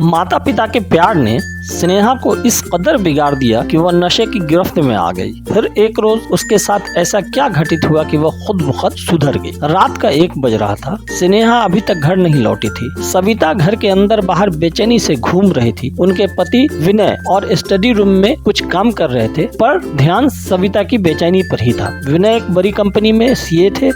माता पिता के प्यार ने स्नेहा को इस कदर बिगाड़ दिया कि वह नशे की गिरफ्त में आ गई। फिर एक रोज उसके साथ ऐसा क्या घटित हुआ कि वह खुद ब खुद सुधर गई। रात का 1 बज रहा था। स्नेहा अभी तक घर नहीं लौटी थी। सविता घर के अंदर बाहर बेचैनी से घूम रही थी। उनके पति विनय और स्टडी रूम में कुछ काम कर रहे थे, पर ध्यान सविता की बेचैनी पर ही था। विनय एक बड़ी कंपनी में सीए थे।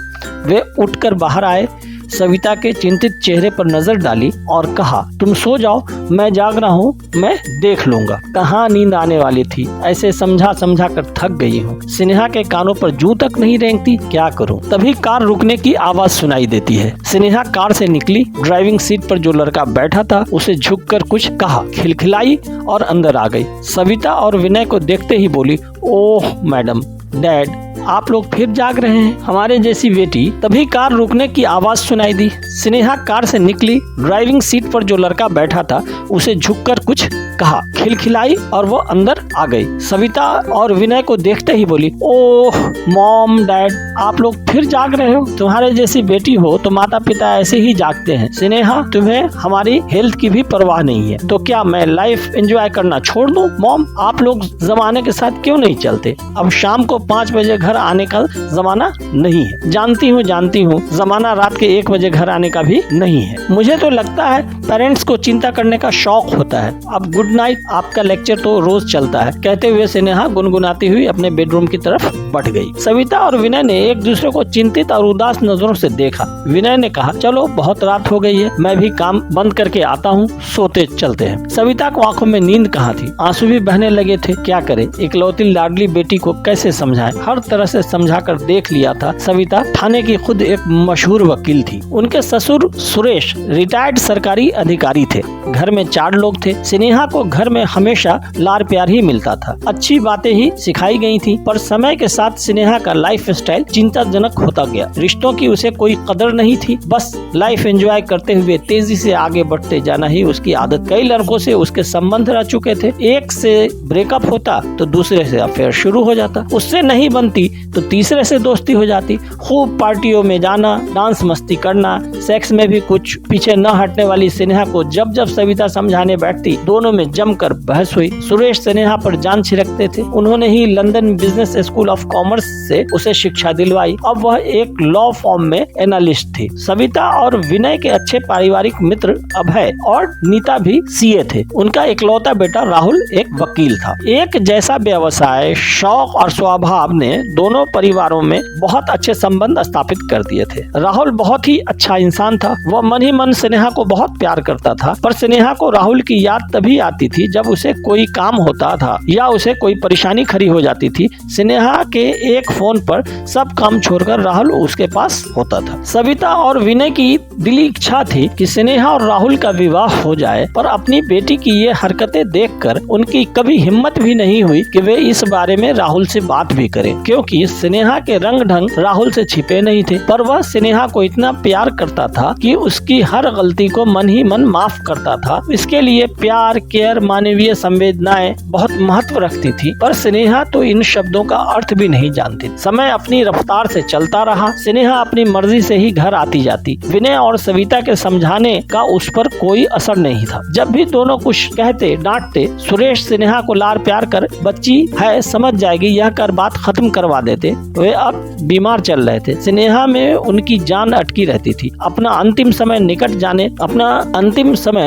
वे उठकर बाहर आए, सविता के चिंतित चेहरे पर नजर डाली और कहा, तुम सो जाओ, मैं जाग रहा हूँ, मैं देख लूंगा। कहाँ नींद आने वाली थी, ऐसे समझा समझा कर थक गई हूँ। स्नेहा के कानों पर जूं तक नहीं रेंगती, क्या करूँ। तभी कार रुकने की आवाज सुनाई देती है। स्नेहा कार से निकली। ड्राइविंग सीट पर जो लड़का बैठा था उसे झुककर कुछ कहा, खिलखिलाई और अंदर आ गई। सविता और विनय को देखते ही बोली, ओह मैडम, डैड, आप लोग फिर जाग रहे हैं, हमारे जैसी बेटी। तभी कार रुकने की आवाज सुनाई दी। स्नेहा कार से निकली। ड्राइविंग सीट पर जो लड़का बैठा था उसे झुककर कुछ कहा, खिलखिलाई और वो अंदर आ गई। सविता और विनय को देखते ही बोली, ओह मॉम, डैड, आप लोग फिर जाग रहे हो, तुम्हारे जैसी बेटी हो तो माता पिता ऐसे ही जागते हैं। स्नेहा, तुम्हें हमारी हेल्थ की भी परवाह नहीं है, तो क्या मैं लाइफ एंजॉय करना छोड़ दूं? मॉम, आप लोग जमाने के साथ क्यों नहीं चलते? अब शाम को 5 बजे घर आने का जमाना नहीं है। जानती हूँ, जमाना रात के 1 बजे घर आने का भी नहीं है। मुझे तो लगता है पेरेंट्स को चिंता करने का शौक होता है। अब गुड नाइट, आपका लेक्चर तो रोज चलता है। कहते हुए स्नेहा गुनगुनाती हुई अपने बेडरूम की तरफ बढ़ गई। सविता और विनय ने एक दूसरे को चिंतित और उदास नजरों से देखा। विनय ने कहा, चलो बहुत रात हो गई है, मैं भी काम बंद करके आता हूँ, सोते चलते हैं। सविता को आंखों में नींद कहाँ थी, आंसू भी बहने लगे थे। क्या करे, इकलौती लाडली बेटी को कैसे समझाए। हर तरह से समझाकर देख लिया था। सविता थाने की खुद एक मशहूर वकील थी। उनके ससुर सुरेश रिटायर्ड सरकारी अधिकारी थे। घर में 4 लोग थे। स्नेहा को घर में हमेशा लार प्यार ही मिलता था। अच्छी बातें ही सिखाई गई थी, पर समय के साथ स्नेहा का लाइफ स्टाइल चिंताजनक होता गया। रिश्तों की उसे कोई कदर नहीं थी। बस लाइफ एंजॉय करते हुए तेजी से आगे बढ़ते जाना ही उसकी आदत। कई लड़कों से उसके संबंध रह चुके थे। एक से ब्रेकअप होता तो दूसरे से अफेयर शुरू हो जाता। उससे नहीं बनती तो तीसरे से दोस्ती हो जाती। खूब पार्टियों में जाना, डांस मस्ती करना, सेक्स में भी कुछ पीछे न हटने वाली स्नेहा को जब जब सविता समझाने बैठती, दोनों में जमकर बहस हुई। सुरेश स्नेहा पर जान छिड़कते थे। उन्होंने ही London business school of commerce से उसे शिक्षा दिलवाई। अब वह एक लॉ फॉर्म में एनालिस्ट थी। सविता और विनय के अच्छे पारिवारिक मित्र अभय और नीता भी सीए थे। उनका इकलौता बेटा राहुल एक वकील था। एक जैसा व्यवसाय, शौक और स्वभाव ने दोनों परिवारों में बहुत अच्छे संबंध स्थापित कर दिए थे। राहुल बहुत ही अच्छा इंसान था। वह मन ही मन स्नेहा को बहुत प्यार करता था, पर स्नेहा को राहुल की याद तभी आती थी जब उसे कोई काम होता था या उसे कोई परेशानी खड़ी हो जाती थी। स्नेहा के एक फोन पर सब काम छोड़कर राहुल उसके पास होता था। सविता और विनय की दिली इच्छा थी कि स्नेहा और राहुल का विवाह हो जाए, पर अपनी बेटी की ये हरकतें देखकर उनकी कभी हिम्मत भी नहीं हुई कि वे इस बारे में राहुल से बात भी करें, क्योंकि स्नेहा के रंग ढंग राहुल से छिपे नहीं थे। पर वह स्नेहा को इतना प्यार करता था कि उसकी हर गलती को मन ही मन माफ करता था। इसके लिए प्यार, केयर, मानवीय संवेदनाएं बहुत महत्व रखती थी। पर स्नेहा तो इन शब्दों का अर्थ भी नहीं जानती। समय अपनी रफ्तार से चलता रहा। स्नेहा अपनी मर्जी से ही घर आती जाती। विनय और सविता के समझाने का उस पर कोई असर नहीं था। जब भी दोनों कुछ कहते, डांटते, सुरेश स्नेहा को लार प्यार कर बच्ची है, समझ जाएगी, यह कर बात खत्म करवा देते। वे अब बीमार चल रहे थे। स्नेहा में उनकी जान अटकी रहती थी। अपना अंतिम समय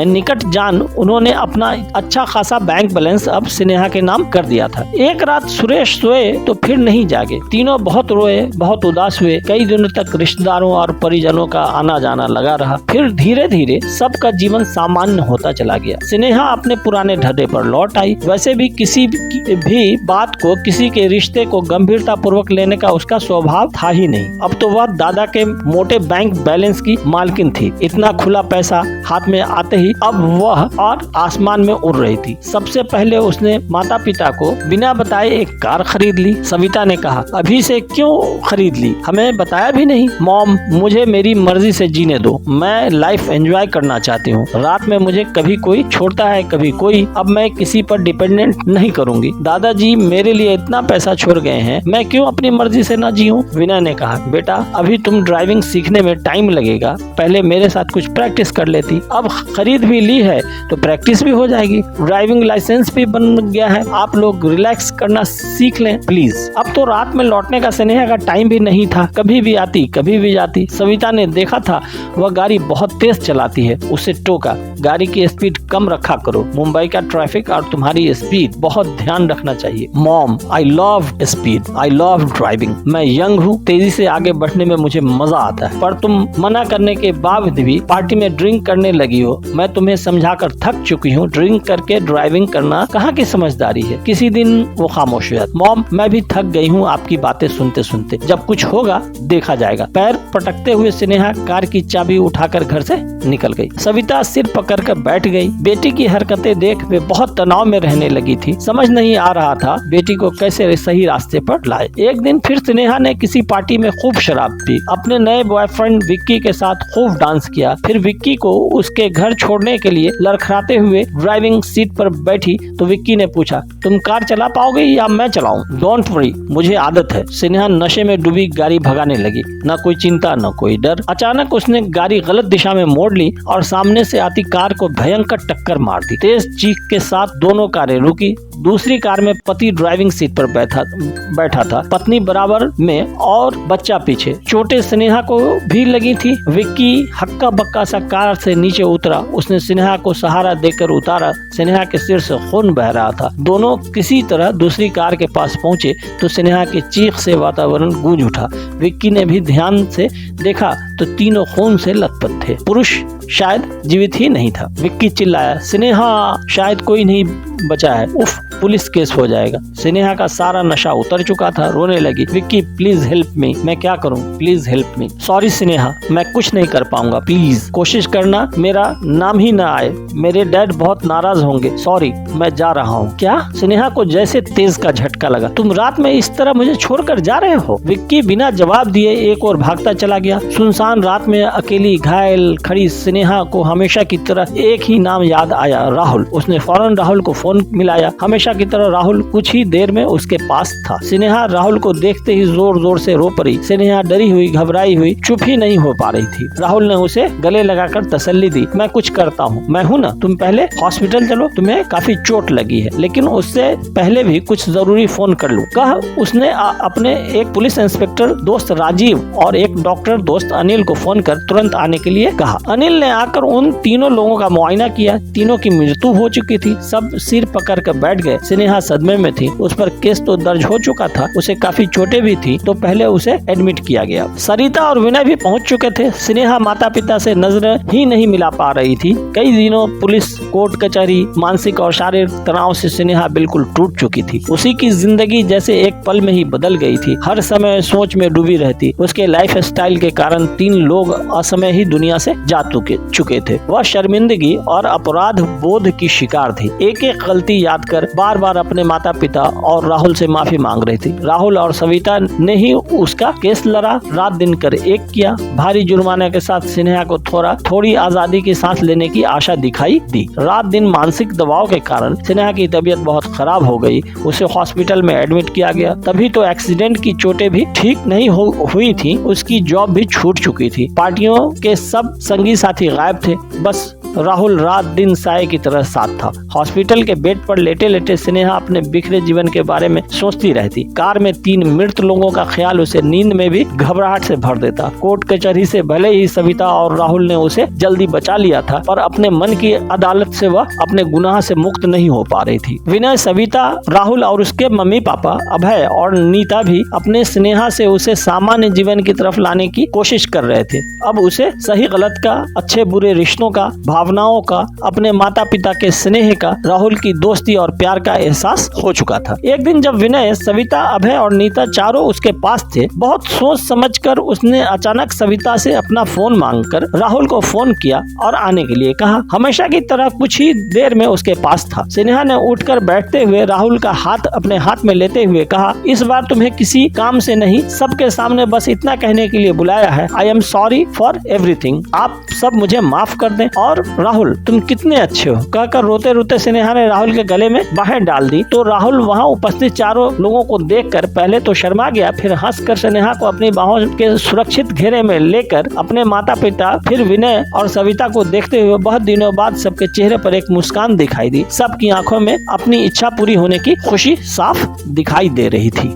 निकट जान उन्होंने अपना अच्छा खासा बैंक बैलेंस अब स्नेहा के नाम कर दिया था। एक रात सुरेश सोए तो फिर नहीं जागे। तीनों बहुत रोए, बहुत उदास हुए। कई दिनों तक रिश्तेदारों और परिजनों का आना जाना लगा रहा। फिर धीरे धीरे सबका जीवन सामान्य होता चला गया। स्नेहा अपने पुराने ढर्रे पर लौट आई। वैसे भी किसी भी बात को, किसी के रिश्ते को गंभीरता पूर्वक लेने का उसका स्वभाव था ही नहीं। अब तो वह दादा के मोटे बैंक बैलेंस की मालकिन थी। इतना खुला पैसा हाथ में आते ही अब वह और आसमान में उड़ रही थी। सबसे पहले उसने माता पिता को बिना बताए एक कार खरीद ली। सविता ने कहा, अभी से क्यों खरीद ली, हमें बताया भी नहीं। मॉम, मुझे मेरी मर्जी से जीने दो, मैं लाइफ एंजॉय करना चाहती हूँ। रात में मुझे कभी कोई छोड़ता है, कभी कोई। अब मैं किसी पर डिपेंडेंट नहीं करूँगी। दादाजी मेरे लिए इतना पैसा छोड़ गए हैं, मैं क्यों अपनी मर्जी से ना जीऊं? विनय ने कहा, बेटा अभी तुम ड्राइविंग सीखने में टाइम लगेगा, पहले मेरे साथ कुछ प्रैक्टिस कर लेती। अब खरीद भी ली है तो प्रैक्टिस भी हो जाएगी, ड्राइविंग लाइसेंस भी बन गया है, आप लोग रिलैक्स करना सीख लें प्लीज। अब तो रात में लौटने का स्नेहा का टाइम भी नहीं था, कभी भी आती कभी भी जाती। सविता ने देखा था वह गाड़ी बहुत तेज चलाती है, उसे टोका, गाड़ी की स्पीड कम रखा करो, मुंबई का ट्रैफिक और तुम्हारी स्पीड बहुत ध्यान रखना चाहिए। Mom I love speed, I love driving, मैं यंग हूँ, तेजी से आगे बढ़ने में मुझे मजा आता है, पर तुम मना करने के बावजूद भी पार्टी में ड्रिंक करने लगी हो। मैं तुम्हें समझाकर थक चुकी हूँ, ड्रिंक करके ड्राइविंग करना कहाँ की समझदारी है। किसी दिन वो खामोश हुआ। मॉम मैं भी थक गई हूँ आपकी बातें सुनते सुनते, जब कुछ होगा देखा जाएगा। पैर पटकते हुए स्नेहा कार की चाबी उठाकर घर से निकल गई। सविता सिर पकड़कर बैठ गई। बेटी की हरकतें देख वे बहुत तनाव में रहने लगी थी। समझ नहीं आ रहा था बेटी को कैसे सही रास्ते पर लाए। एक दिन फिर स्नेहा ने किसी पार्टी में खूब शराब पी, अपने नए बॉयफ्रेंड विक्की के साथ खूब डांस किया। फिर विक्की को उसके घर छोड़ने के लिए लड़खड़ाते हुए ड्राइविंग सीट पर बैठी तो विक्की ने पूछा, तुम कार चला पाओगे या मैं चलाऊं? डोंट वरी, मुझे आदत है। स्नेहा नशे में डूबी गाड़ी भगाने लगी, न कोई चिंता न कोई डर। अचानक उसने गाड़ी गलत दिशा में मोड़ ली और सामने से आती कार को भयंकर टक्कर मार दी। तेज चीख के साथ दोनों कारें रुकी। दूसरी कार में पति ड्राइविंग सीट पर बैठा था, पत्नी बराबर में और बच्चा पीछे। चोटें स्नेहा को भी लगी थी। विक्की हक्का बक्का सा कार से नीचे उतरा, उसने स्नेहा को सहारा देकर उतारा। स्नेहा के सिर से खून बह रहा था। दोनों किसी तरह दूसरी कार के पास पहुंचे तो स्नेहा की चीख से वातावरण गूंज उठा। विक्की ने भी ध्यान से देखा तो तीनों खून से लथपथ थे। पुरुष शायद जीवित ही नहीं था। विक्की चिल्लाया, स्नेहा शायद कोई नहीं बचा है, उफ पुलिस केस हो जाएगा। स्नेहा का सारा नशा उतर चुका था, रोने लगी। विक्की प्लीज हेल्प मी, मैं क्या करूं, please help me. Sorry Sneha, मैं कुछ नहीं कर पाऊंगा, प्लीज कोशिश करना मेरा नाम ही ना आए, मेरे डैड बहुत नाराज होंगे, सॉरी मैं जा रहा हूँ। क्या? स्नेहा को जैसे तेज का झटका लगा। तुम रात में इस तरह मुझे छोड़कर जा रहे हो? विक्की बिना जवाब दिए एक और भागता चला गया। सुनसान रात में अकेली घायल खड़ी स्नेहा को हमेशा की तरह एक ही नाम याद आया, राहुल। उसने फौरन राहुल को फोन मिलाया। हमेशा की तरह राहुल कुछ ही देर में उसके पास था। स्नेहा राहुल को देखते ही जोर जोर से रो पड़ी। स्नेहा डरी हुई घबराई हुई चुप ही नहीं हो पा रही थी। राहुल ने उसे गले लगाकर तसल्ली दी, मैं कुछ करता हूँ, मैं हूँ ना, तुम पहले हॉस्पिटल चलो, तुम्हें काफी चोट लगी है, लेकिन उससे पहले भी कुछ जरूरी फोन कर लूं। कहा उसने अपने एक पुलिस इंस्पेक्टर दोस्त राजीव और एक डॉक्टर दोस्त अनिल को फोन कर तुरंत आने के लिए कहा। अनिल ने आकर उन तीनों लोगों का मुआयना किया। तीनों की मृत्यु हो चुकी थी। सब सिर पकड़कर बैठ गए। स्नेहा सदमे में थी। उस पर केस तो दर्ज हो चुका था, उसे काफी चोटें भी थी, तो पहले उसे एडमिट किया गया। सरिता और विनय भी पहुंच चुके थे। स्नेहा माता पिता से नजर ही नहीं मिला पा रही थी। कई दिनों पुलिस, कोर्ट कचहरी, मानसिक और शारीरिक तनाव से स्नेहा बिल्कुल टूट चुकी थी। उसी की जिंदगी जैसे एक पल में ही बदल गई थी। हर समय सोच में डूबी रहती। उसके लाइफ स्टाइल के कारण 3 लोग असमय ही दुनिया से जा चुके थे। वह शर्मिंदगी और अपराध बोध की शिकार थी। एक एक गलती याद कर बार बार अपने माता पिता और राहुल से माफी मांग रही थी। राहुल और सविता ने ही उसका केस लड़ा, रात दिन कर एक किया। भारी जुर्माने के साथ स्नेहा को थोड़ी आजादी की सांस लेने की आशा दिखाई दी। रात दिन मानसिक दबाव के कारण स्नेहा की तबीयत बहुत खराब हो गई। उसे हॉस्पिटल में एडमिट किया गया। तभी तो एक्सीडेंट की चोटें भी ठीक नहीं हुई थी। उसकी जॉब भी छूट चुकी थी। पार्टियों के सब संगी साथी गायब थे। बस राहुल रात दिन साए की तरह साथ था। हॉस्पिटल के बेड पर लेटे लेटे स्नेहा अपने बिखरे जीवन के बारे में सोचती रहती। कार में 3 मृत लोगों का ख्याल उसे नींद में भी घबराहट से भर देता। कोर्ट कचहरी से भले ही सविता और राहुल ने उसे जल्दी बचा लिया था, पर अपने मन की अदालत से वह अपने गुनाह से मुक्त नहीं हो पा रही थी। विनय, सविता, राहुल और उसके मम्मी पापा अभय और नीता भी अपने स्नेहा से उसे सामान्य जीवन की तरफ लाने की कोशिश कर रहे थे। अब उसे सही गलत का, अच्छे बुरे रिश्तों का, भावनाओं का, अपने माता पिता के स्नेह का, राहुल की दोस्ती और प्यार का एहसास हो चुका था। एक दिन जब विनय, सविता, अभय और नीता चारों उसके पास थे, बहुत सोच समझकर उसने अचानक सविता से अपना फोन मांगकर राहुल को फोन किया और आने के लिए कहा। हमेशा की तरह कुछ ही देर में उसके पास था। स्नेहा ने उठकर बैठते हुए राहुल का हाथ अपने हाथ में लेते हुए कहा, इस बार तुम्हें किसी काम से नहीं, सबके सामने बस इतना कहने के लिए बुलाया है। I am sorry for everything. आप सब मुझे माफ कर दें और राहुल तुम कितने अच्छे हो कहकर रोते रोते स्नेहा ने राहुल के गले में बाहें डाल दी तो राहुल वहाँ उपस्थित चारों लोगों को देखकर पहले तो शर्मा गया, फिर हंसकर स्नेहा को अपनी बाहों के सुरक्षित घेरे में लेकर अपने माता पिता फिर विनय और सविता को देखते हुए बहुत दिनों बाद सबके चेहरे पर एक मुस्कान दिखाई दी। सबकी आंखों में अपनी इच्छा पूरी होने की खुशी साफ दिखाई दे रही थी।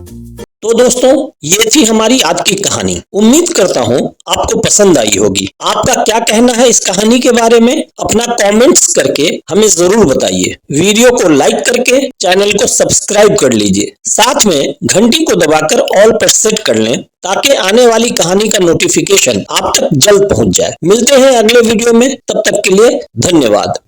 तो दोस्तों ये थी हमारी आज की कहानी। उम्मीद करता हूँ आपको पसंद आई होगी। आपका क्या कहना है इस कहानी के बारे में अपना कमेंट्स करके हमें जरूर बताइए। वीडियो को लाइक करके चैनल को सब्सक्राइब कर लीजिए, साथ में घंटी को दबाकर ऑल पर सेट कर लें ताकि आने वाली कहानी का नोटिफिकेशन आप तक जल्द पहुंच जाए। मिलते हैं अगले वीडियो में, तब तक के लिए धन्यवाद।